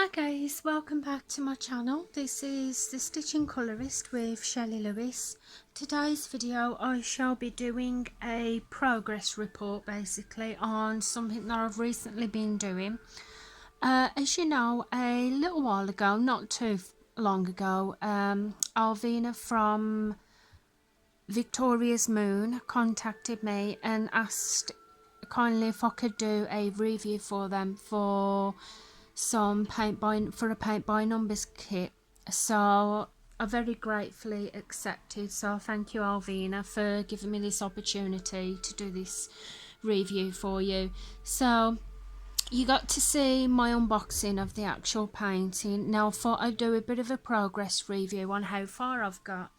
Hi guys, welcome back to my channel. This is the Stitching Colourist with Shelley Lewis. Today's video I shall be doing a progress report basically on something that I've recently been doing. As you know, a little while ago, not too long ago, Alvina from Victoria's Moon contacted me and asked kindly if I could do a review for them for a paint by numbers kit. So I very gratefully accepted, so thank you Alvina for giving me this opportunity to do this review for you. So you got to see my unboxing of the actual painting. Now I thought I'd do a bit of a progress review on how far I've got.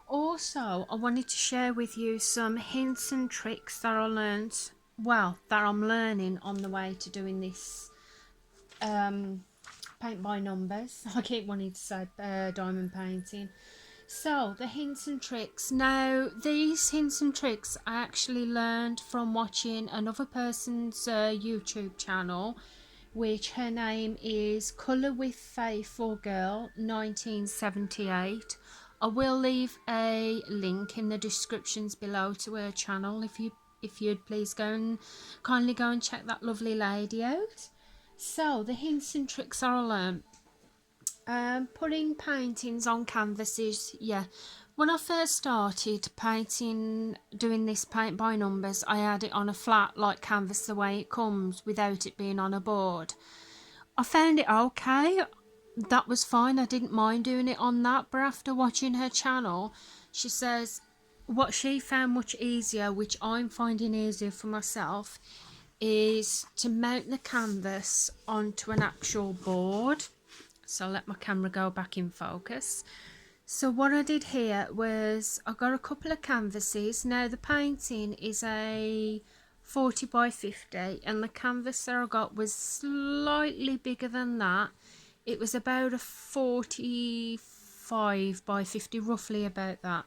Also, I wanted to share with you some hints and tricks that I learned, that I'm learning on the way to doing this paint by numbers. I keep wanting to say diamond painting. So the hints and tricks. Now these hints and tricks I actually learned from watching another person's YouTube channel, which her name is Colour with Faithful Girl 1978. I will leave a link in the descriptions below to her channel if you'd please kindly go and check that lovely lady out. So the hints and tricks I learned. Putting paintings on canvases. Yeah, when I first started doing this paint by numbers, I had it on a flat like canvas the way it comes without it being on a board. I found it okay, that was fine, I didn't mind doing it on that, but after watching her channel, she says what she found much easier, which I'm finding easier for myself, is to mount the canvas onto an actual board. So I'll let my camera go back in focus. So what I did here was I got a couple of canvases. Now the painting is a 40 by 50 and the canvas that I got was slightly bigger than that. It was about a 45 by 50, roughly about that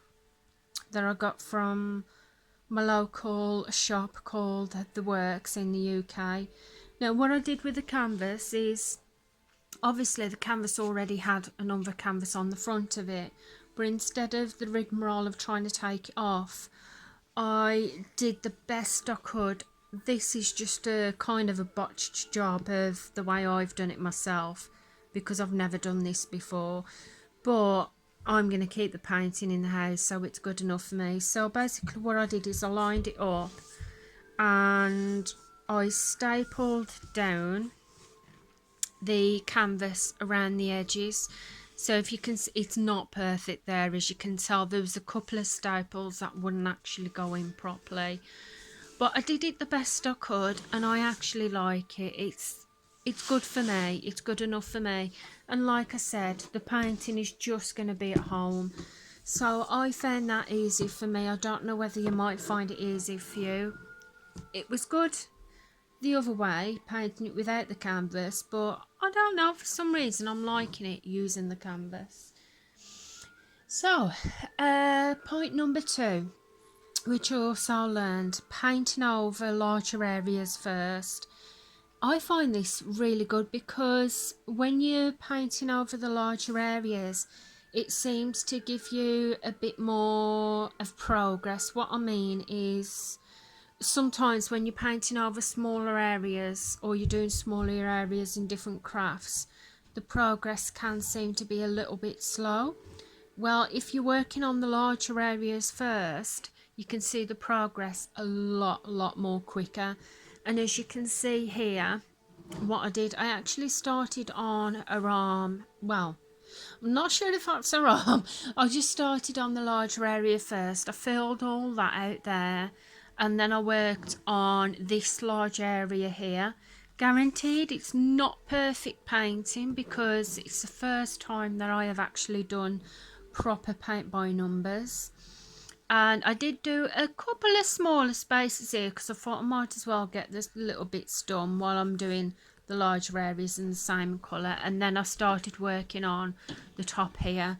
I got from my local shop called The Works in the UK. Now what I did with the canvas is, obviously the canvas already had another canvas on the front of it, but instead of the rigmarole of trying to take it off, I did the best I could. This is just a kind of a botched job of the way I've done it myself, because I've never done this before, but I'm going to keep the painting in the house, so it's good enough for me. So basically what I did is I lined it up and I stapled down the canvas around the edges. So if you can see, it's not perfect there, as you can tell. There was a couple of staples that wouldn't actually go in properly, but I did it the best I could and I actually like it. It's good for me, it's good enough for me, and like I said, the painting is just going to be at home, so I found that easy for me. I don't know whether you might find it easy for you. It was good the other way, painting it without the canvas, but I don't know, for some reason I'm liking it using the canvas. So point number 2, which I also learned, painting over larger areas first. I find this really good because when you're painting over the larger areas, it seems to give you a bit more of progress. What I mean is, sometimes when you're painting over smaller areas or you're doing smaller areas in different crafts, the progress can seem to be a little bit slow. Well, if you're working on the larger areas first, you can see the progress a lot more quicker. And as you can see here, what I did, I actually started on a arm. Well, I'm not sure if that's a arm. I just started on the larger area first. I filled all that out there, and then I worked on this large area here. Guaranteed it's not perfect painting because it's the first time that I have actually done proper paint by numbers. And I did do a couple of smaller spaces here because I thought I might as well get this little bits done while I'm doing the larger areas in the same colour. And then I started working on the top here,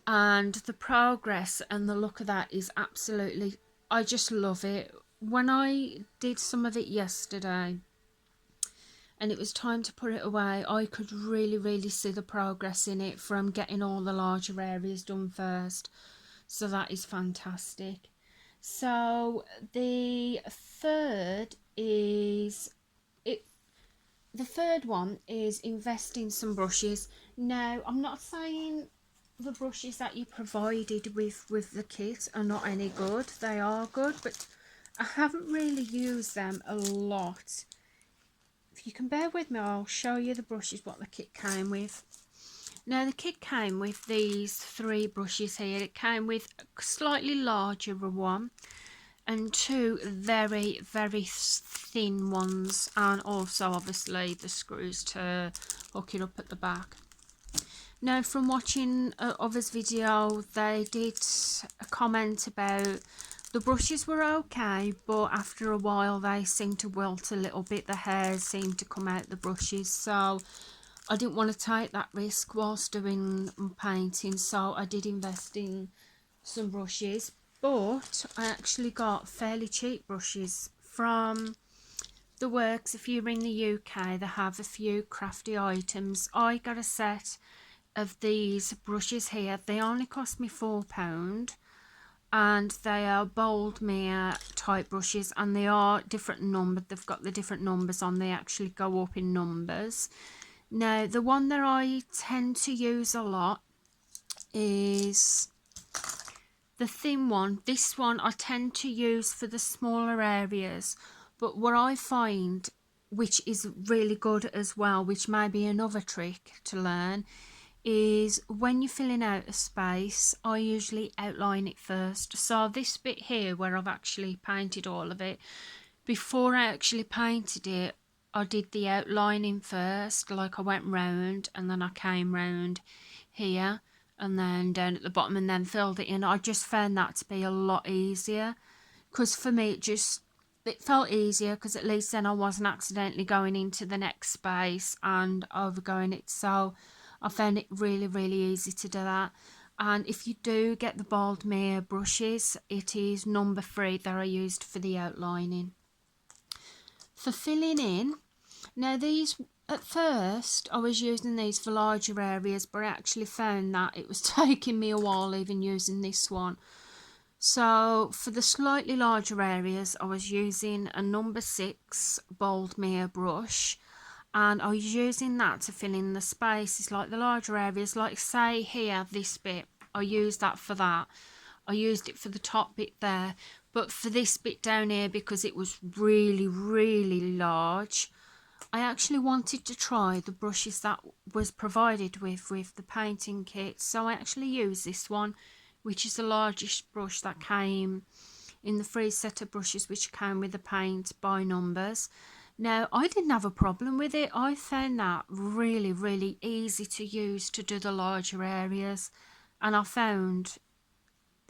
and the progress and the look of that is absolutely, I just love it. When I did some of it yesterday, and it was time to put it away, I could really see the progress in it from getting all the larger areas done first. So that is fantastic. So the third is it. The third one is invest in some brushes. Now, I'm not saying the brushes that you provided with the kit are not any good. They are good, but I haven't really used them a lot. If you can bear with me, I'll show you the brushes what the kit came with. Now, the kit came with these 3 brushes here. It came with a slightly larger one and 2 very thin ones, and also obviously the screws to hook it up at the back. Now, from watching others' video, they did a comment about the brushes were okay, but after a while they seemed to wilt a little bit. The hairs seemed to come out the brushes, so I didn't want to take that risk whilst doing painting, so I did invest in some brushes. But I actually got fairly cheap brushes from the works. If you're in the UK, they have a few crafty items. I got a set of these brushes here. They only cost me £4, and they are bold mirror type brushes, and they are different numbered. They've got the different numbers on. They actually go up in numbers. Now, the one that I tend to use a lot is the thin one. This one I tend to use for the smaller areas, but what I find, which is really good as well, which may be another trick to learn, is when you're filling out a space, I usually outline it first. So this bit here where I've actually painted all of it, before I actually painted it, I did the outlining first. Like I went round and then I came round here and then down at the bottom and then filled it in. I just found that to be a lot easier, because for me it felt easier, because at least then I wasn't accidentally going into the next space and overgoing it. So I found it really easy to do that. And if you do get the bold mirror brushes, it is number 3 that I used for the outlining. For filling in, now these, at first I was using these for larger areas, but I actually found that it was taking me a while even using this one. So for the slightly larger areas, I was using a number 6 bold mirror brush, and I was using that to fill in the spaces, like the larger areas, like say here, this bit, I used that for that. I used it for the top bit there, but for this bit down here, because it was really large, I actually wanted to try the brushes that was provided with the painting kit. So I actually used this one, which is the largest brush that came in the free set of brushes, which came with the paint by numbers. Now, I didn't have a problem with it. I found that really easy to use to do the larger areas, and I found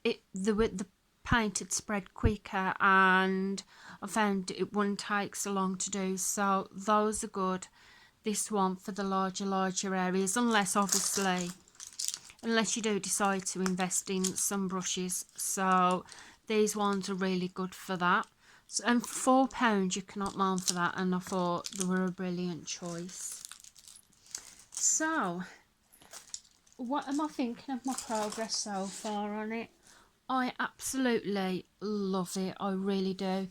it the paint had spread quicker, and I found it wouldn't take so long to do. So those are good. This one for the larger areas, unless you do decide to invest in some brushes. So these ones are really good for that. So, and for £4 you cannot moan for that, and I thought they were a brilliant choice. So what am I thinking of my progress so far on it? I absolutely love it, I really do.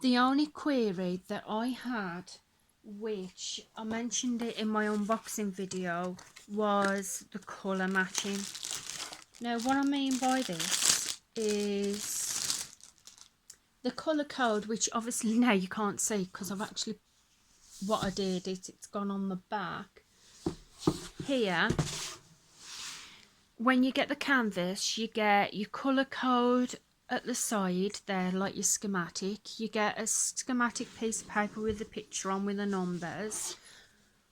The only query that I had, which I mentioned it in my unboxing video, was the colour matching. Now what I mean by this is the colour code, which obviously now you can't see because I've actually, what I did is it's gone on the back here. When you get the canvas, you get your colour code at the side there, like your schematic. You get a schematic piece of paper with the picture on with the numbers,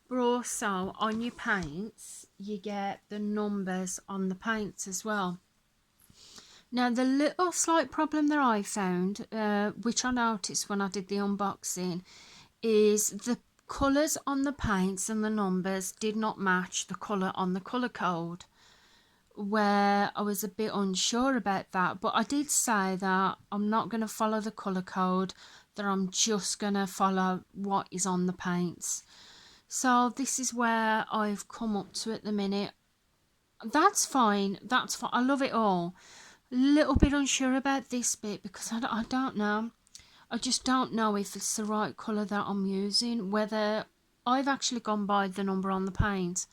but also on your paints you get the numbers on the paints as well. Now the little slight problem that I found, which I noticed when I did the unboxing, is the colours on the paints and the numbers did not match the colour on the colour code, where I was a bit unsure about that. But I did say that I'm not going to follow the colour code. that I'm just gonna follow what is on the paints. So this is where I've come up to at the minute. That's fine, that's fine, I love it all. A little bit unsure about this bit because I don't know. I just don't know if it's the right colour that I'm using, whether I've actually gone by the number on the paint.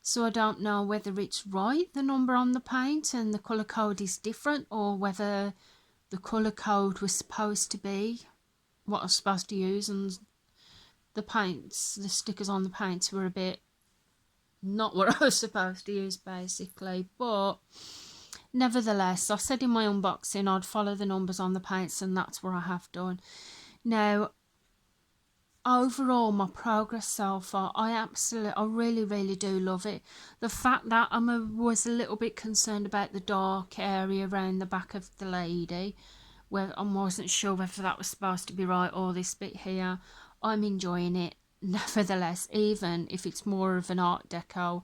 So I don't know whether it's right, the number on the paint, and the colour code is different, or whether the colour code was supposed to be what I was supposed to use, and the paints, the stickers on the paints were a bit not what I was supposed to use, basically. But nevertheless, I said in my unboxing I'd follow the numbers on the paints, and that's what I have done. Now, overall, my progress so far, I really do love it. The fact that I was a little bit concerned about the dark area around the back of the lady, where I wasn't sure whether that was supposed to be right, or this bit here, I'm enjoying it nevertheless, even if it's more of an art deco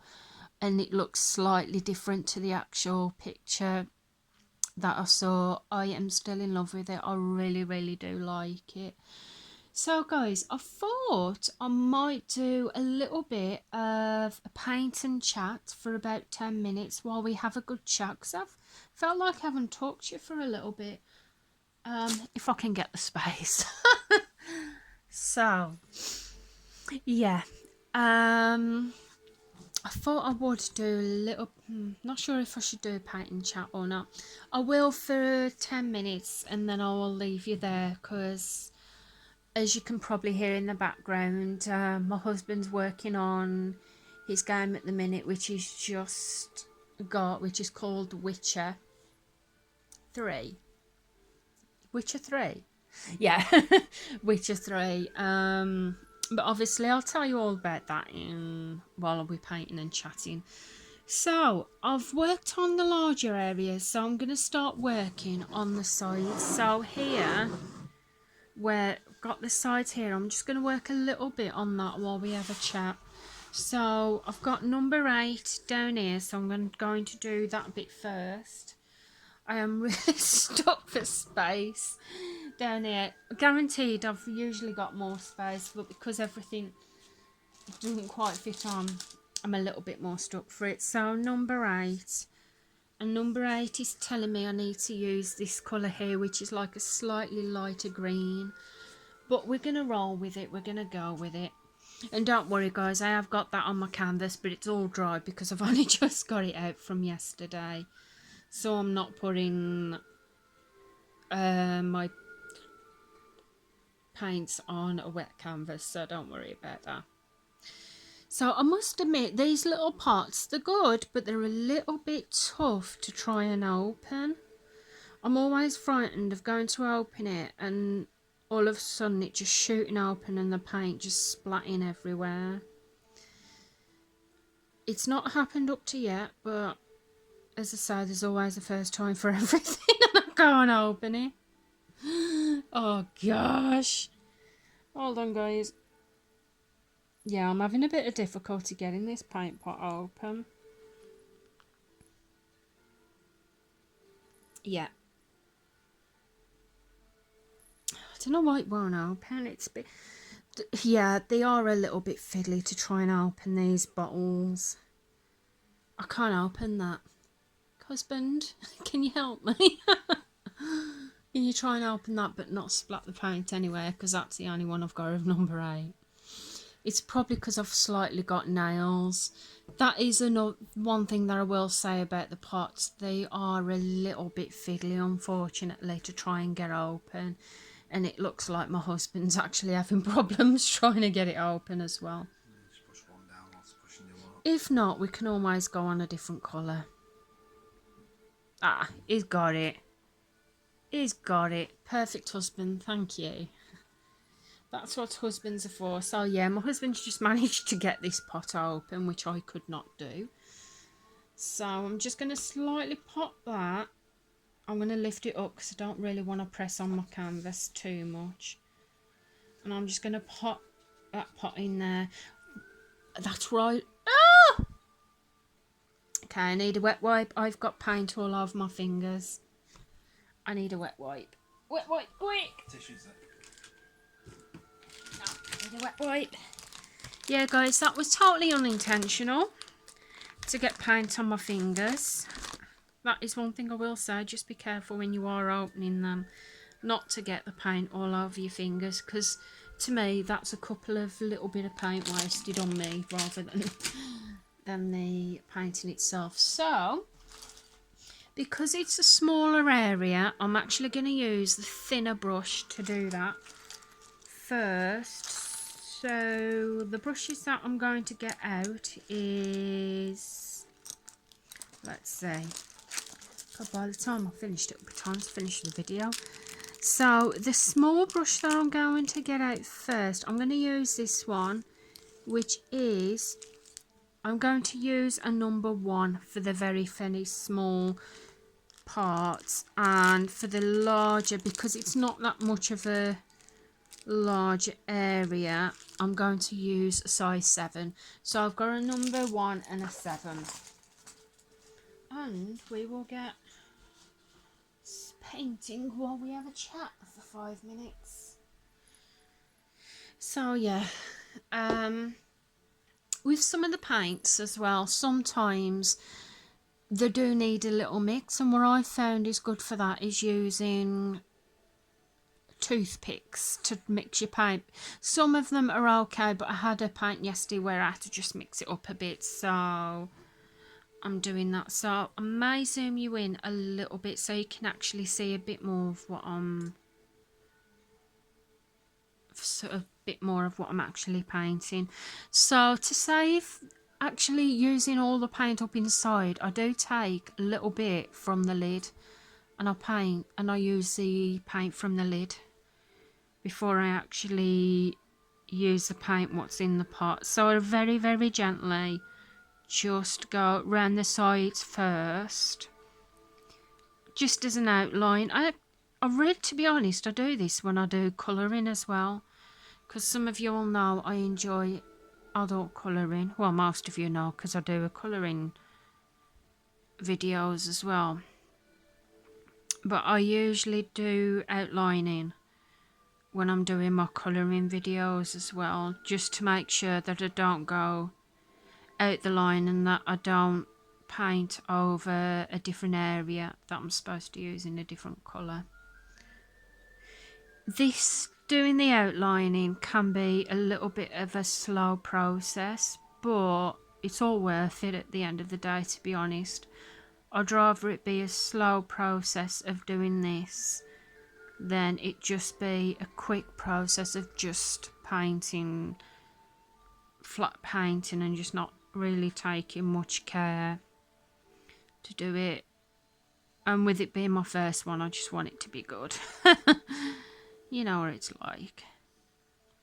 and it looks slightly different to the actual picture that I saw. I am still in love with it. I really do like it. So guys, I thought I might do a little bit of a paint and chat for about 10 minutes while we have a good chat, because I've felt like I haven't talked to you for a little bit, if I can get the space. So yeah, I thought I would do a little, not sure if I should do a paint and chat or not. I will for 10 minutes and then I will leave you there, because as you can probably hear in the background, my husband's working on his game at the minute, which he's just got, which is called Witcher 3. Witcher 3? Yeah, Witcher 3. But obviously I'll tell you all about that while we're painting and chatting. So I've worked on the larger areas, so I'm going to start working on the sides. So here, where I've got the sides here, I'm just going to work a little bit on that while we have a chat. So I've got number 8 down here, so I'm going to do that bit first. I am really stuck for space down here. Guaranteed I've usually got more space, but because everything doesn't quite fit on, I'm a little bit more stuck for it. So number 8, and number 8 is telling me I need to use this colour here, which is like a slightly lighter green, but we're going to roll with it, we're going to go with it. And don't worry guys, I have got that on my canvas, but it's all dry because I've only just got it out from yesterday. So I'm not putting my paints on a wet canvas, so don't worry about that. So I must admit, these little pots, they're good, but they're a little bit tough to try and open. I'm always frightened of going to open it and all of a sudden it just shooting open and the paint just splatting everywhere. It's not happened up to yet, but as I say, there's always a first time for everything, and I can't open it. Oh gosh. Hold on guys. Yeah, I'm having a bit of difficulty getting this paint pot open. Yeah. I don't know why it won't open. It's a bit... Yeah, they are a little bit fiddly to try and open these bottles. I can't open that. Husband, can you help me? Can you try and open that but not splat the paint anywhere, because that's the only one I've got of number 8. It's probably because I've slightly got nails. That is one thing that I will say about the pots. They are a little bit fiddly, unfortunately, to try and get open. And it looks like my husband's actually having problems trying to get it open as well. Just push one down whilst pushing the other. If not, we can always go on a different colour. Ah, he's got it. He's got it. Perfect husband, thank you. That's what husbands are for. So yeah, my husband's just managed to get this pot open, which I could not do. So I'm just going to slightly pop that. I'm going to lift it up because I don't really want to press on my canvas too much. And I'm just going to pop that pot in there. That's right. Ah! Okay, I need a wet wipe. I've got paint all over my fingers. I need a wet wipe. Wet wipe, quick! Tissues there. the wet wipe. Yeah, guys, that was totally unintentional to get paint on my fingers. That is one thing I will say, just be careful when you are opening them not to get the paint all over your fingers, because to me that's a couple of little bit of paint wasted on me rather than the painting itself. So because it's a smaller area, I'm actually going to use the thinner brush to do that first. So the brushes that I'm going to get out is, let's see, God, by the time I finished it will be time to finish the video. So the small brush that I'm going to get out first, I'm going to use this one, which is, I'm going to use a number 1 for the very small parts, and for the larger, because it's not that much of a large area, I'm going to use a size 7. So I've got a number 1 and a 7, and we will get painting while we have a chat for 5 minutes. So yeah, with some of the paints as well, sometimes they do need a little mix, and what I've found is good for that is using toothpicks to mix your paint. Some of them are okay, but I had a paint yesterday where I had to just mix it up a bit, so I'm doing that. So I may zoom you in a little bit so you can actually see a bit more of what I'm actually painting. So to save actually using all the paint up inside, I do take a little bit from the lid and I use the paint from the lid before I actually use the paint what's in the pot. So I very, very gently just go around the sides first, just as an outline. I really, to be honest, I do this when I do colouring as well, because some of you all know I enjoy adult colouring. Well, most of you know, because I do a colouring videos as well. But I usually do outlining when I'm doing my colouring videos as well, just to make sure that I don't go out the line and that I don't paint over a different area that I'm supposed to use in a different colour. This doing the outlining can be a little bit of a slow process, but it's all worth it at the end of the day, to be honest. I'd rather it be a slow process of doing this than it just be a quick process of just painting, flat painting, and just not really taking much care to do it. And with it being my first one, I just want it to be good. You know what it's like.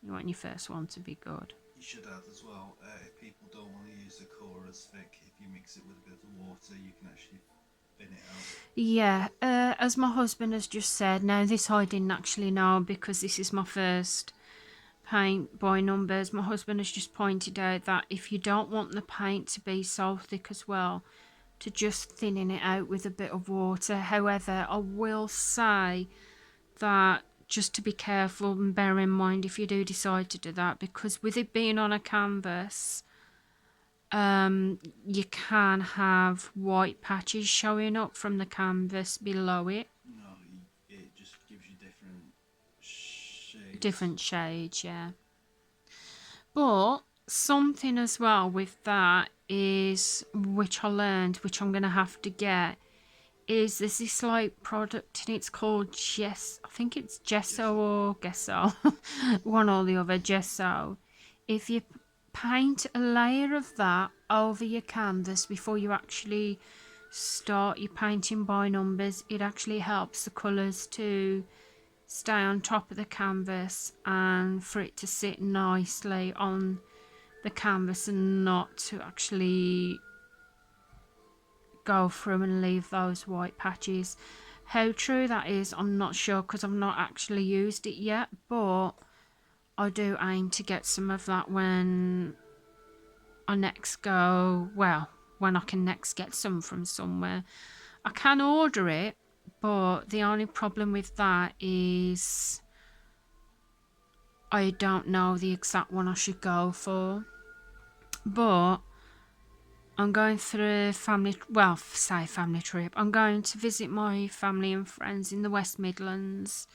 You want your first one to be good. You should add as well, if people don't want to use the colour as thick, if you mix it with a bit of water, you can actually thin it out. Yeah, as my husband has just said, now this I didn't actually know because this is my first paint by numbers. My husband has just pointed out that if you don't want the paint to be so thick as well, to just thinning it out with a bit of water. However, I will say that just to be careful and bear in mind if you do decide to do that, because with it being on a canvas, you can have white patches showing up from the canvas below it. No, it just gives you different shades. Different shades, yeah. But something as well with that is, which I learned, which I'm going to have to get, is there's this like product and it's called I think it's gesso or gesso, one or the other, gesso. If you paint a layer of that over your canvas before you actually start your painting by numbers, it actually helps the colours to stay on top of the canvas and for it to sit nicely on the canvas and not to actually go through and leave those white patches. How true that is, I'm not sure, because I've not actually used it yet, but I do aim to get some of that when I next go, well, when I can next get some from somewhere. I can order it, but the only problem with that is I don't know the exact one I should go for, but I'm going through family trip. I'm going to visit my family and friends in the West Midlands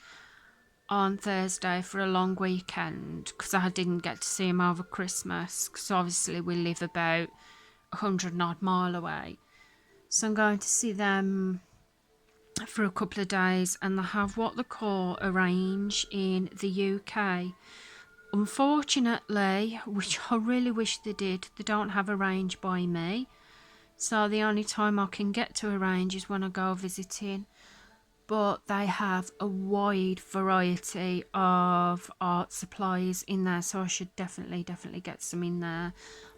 on Thursday for a long weekend, because I didn't get to see them over Christmas, because obviously we live about 100 odd mile away. So I'm going to see them for a couple of days, and they have what they call a range in the UK. Unfortunately, which I really wish they did, they don't have a range by me. So the only time I can get to a range is when I go visiting. But they have a wide variety of art supplies in there, so I should definitely get some in there.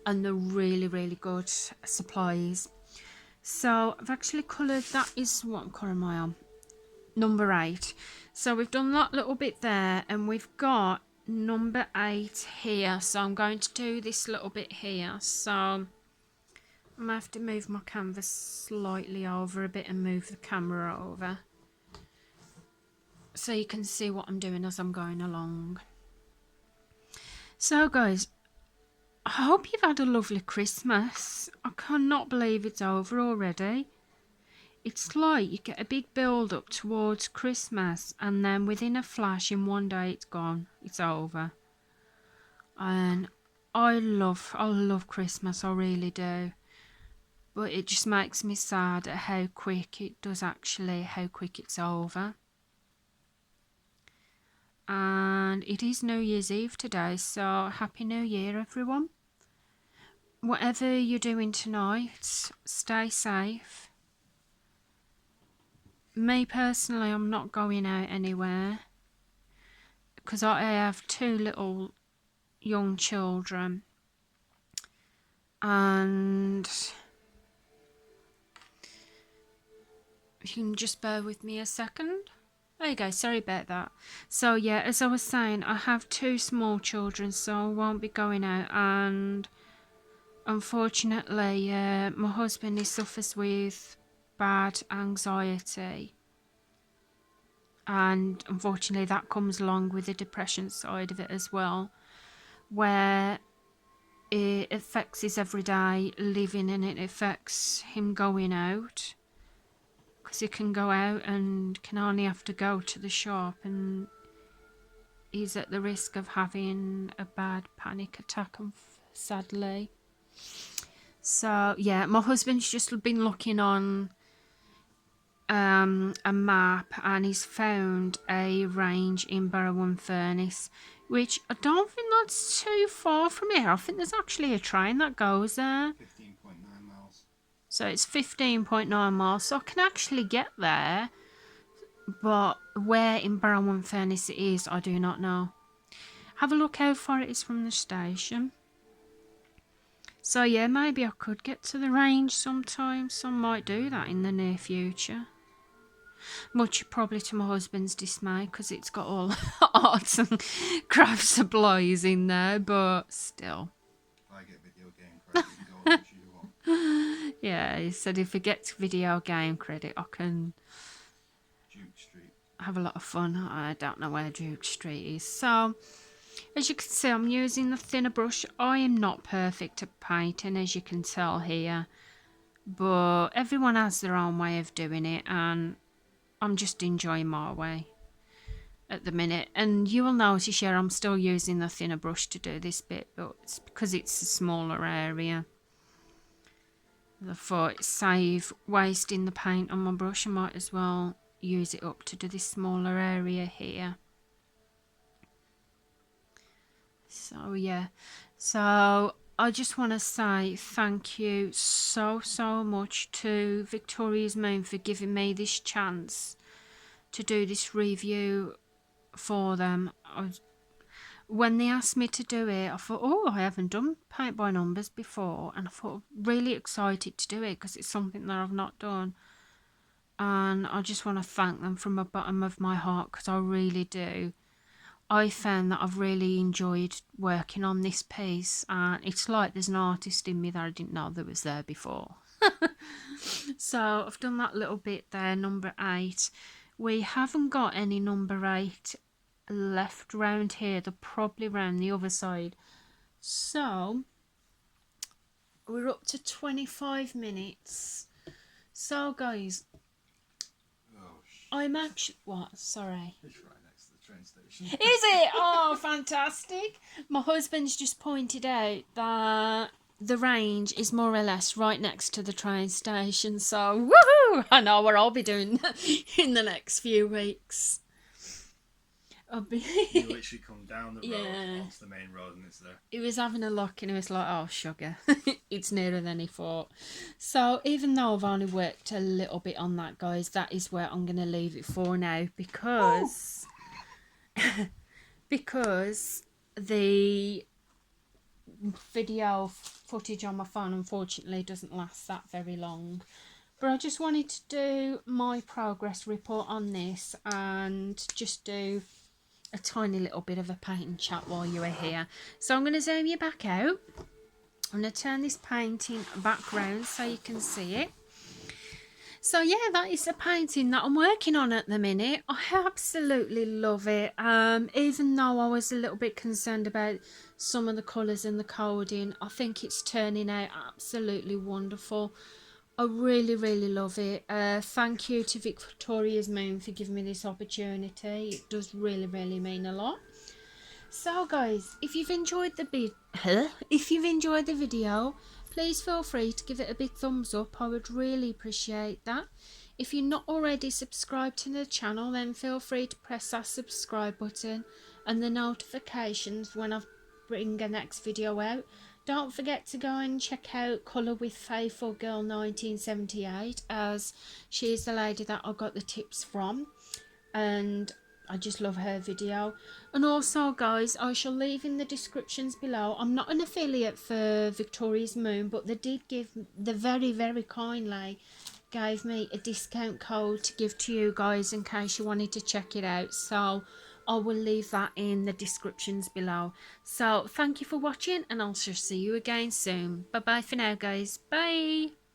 And they're really, really good supplies. So I've actually coloured, that is, what colour am I on? Number 8. So we've done that little bit there, and we've got number 8 here. So I'm going to do this little bit here. So I'm going to have to move my canvas slightly over a bit and move the camera over, so you can see what I'm doing as I'm going along. So guys, I hope you've had a lovely Christmas. I cannot believe it's over already. It's like you get a big build up towards Christmas, and then within a flash, in one day, it's gone. It's over. And I love Christmas, I really do. But it just makes me sad at how quick it's over. And it is New Year's Eve today, so Happy New Year, everyone. Whatever you're doing tonight, stay safe. Me personally, I'm not going out anywhere, because I have 2 little young children, and if you can just bear with me a second. There you go, sorry about that. So yeah, as I was saying, I have 2 small children, so I won't be going out, and unfortunately my husband, he suffers with bad anxiety, and unfortunately that comes along with the depression side of it as well, where it affects his everyday living, and it affects him going out, because he can go out and can only have to go to the shop, and he's at the risk of having a bad panic attack, sadly. So yeah, my husband's just been looking on a map, and he's found a range in Barrow-in-Furness, which I don't think that's too far from here. I think there's actually a train that goes there. 15.9 miles. So it's 15.9 miles, so I can actually get there. But where in Barrow-in-Furness it is, I do not know. Have a look how far it is from the station. So yeah, maybe I could get to the range sometime. So I might do that in the near future. Much probably to my husband's dismay, because it's got all arts and craft supplies in there, but still. I get video game credit, you can go as you want. Yeah, he said if he gets video game credit, I can Duke Street. have a lot of fun. I don't know where Duke Street is. So, as you can see, I'm using the thinner brush. I am not perfect at painting, as you can tell here, but everyone has their own way of doing it, and I'm just enjoying my way at the minute. And you will notice here I'm still using the thinner brush to do this bit, but it's because it's a smaller area. I thought, save wasting the paint on my brush, I might as well use it up to do this smaller area here. So yeah, so I just want to say thank you so much to Victoria's Moon for giving me this chance to do this review for them. When they asked me to do it, I thought, oh, I haven't done paint by numbers before, and I thought, really excited to do it because it's something that I've not done. And I just want to thank them from the bottom of my heart, because I really do. I found that I've really enjoyed working on this piece, and it's like there's an artist in me that I didn't know that was there before. So I've done that little bit there, number 8. We haven't got any number 8 left round here. They're probably round the other side. So we're up to 25 minutes. So guys, Oh, I'm actually, what? Sorry. it's right next to the train station. Is it? Oh, fantastic. My husband's just pointed out that the range is more or less right next to the train station. So, woohoo! I know what I'll be doing in the next few weeks. I'll be... You literally come down the road Yeah. onto the main road and it's there. He was having a look and he was like, oh, sugar. It's nearer than he thought. So even though I've only worked a little bit on that, guys, that is where I'm going to leave it for now because... because the video footage on my phone unfortunately doesn't last that very long. But I just wanted to do my progress report on this and just do a tiny little bit of a painting chat while you were here. So I'm going to zoom you back out. I'm going to turn this painting back round so you can see it. So yeah, that is a painting that I'm working on at the minute. I absolutely love it. Even though I was a little bit concerned about some of the colours and the coding, I think it's turning out absolutely wonderful. I really, really love it. Thank you to Victoria's Moon for giving me this opportunity. It does really, really mean a lot. So guys, if you've enjoyed the video, please feel free to give it a big thumbs up. I would really appreciate that. If you're not already subscribed to the channel, then feel free to press that subscribe button and the notifications when I bring a next video out. Don't forget to go and check out Colour with Faithful Girl 1978, as she is the lady that I got the tips from, and I just love her video. And also guys, I shall leave in the descriptions below. I'm not an affiliate for Victoria's Moon, but they did give, the very, very kindly gave me a discount code to give to you guys in case you wanted to check it out. So I will leave that in the descriptions below. So thank you for watching and I'll see you again soon. Bye bye for now guys. Bye.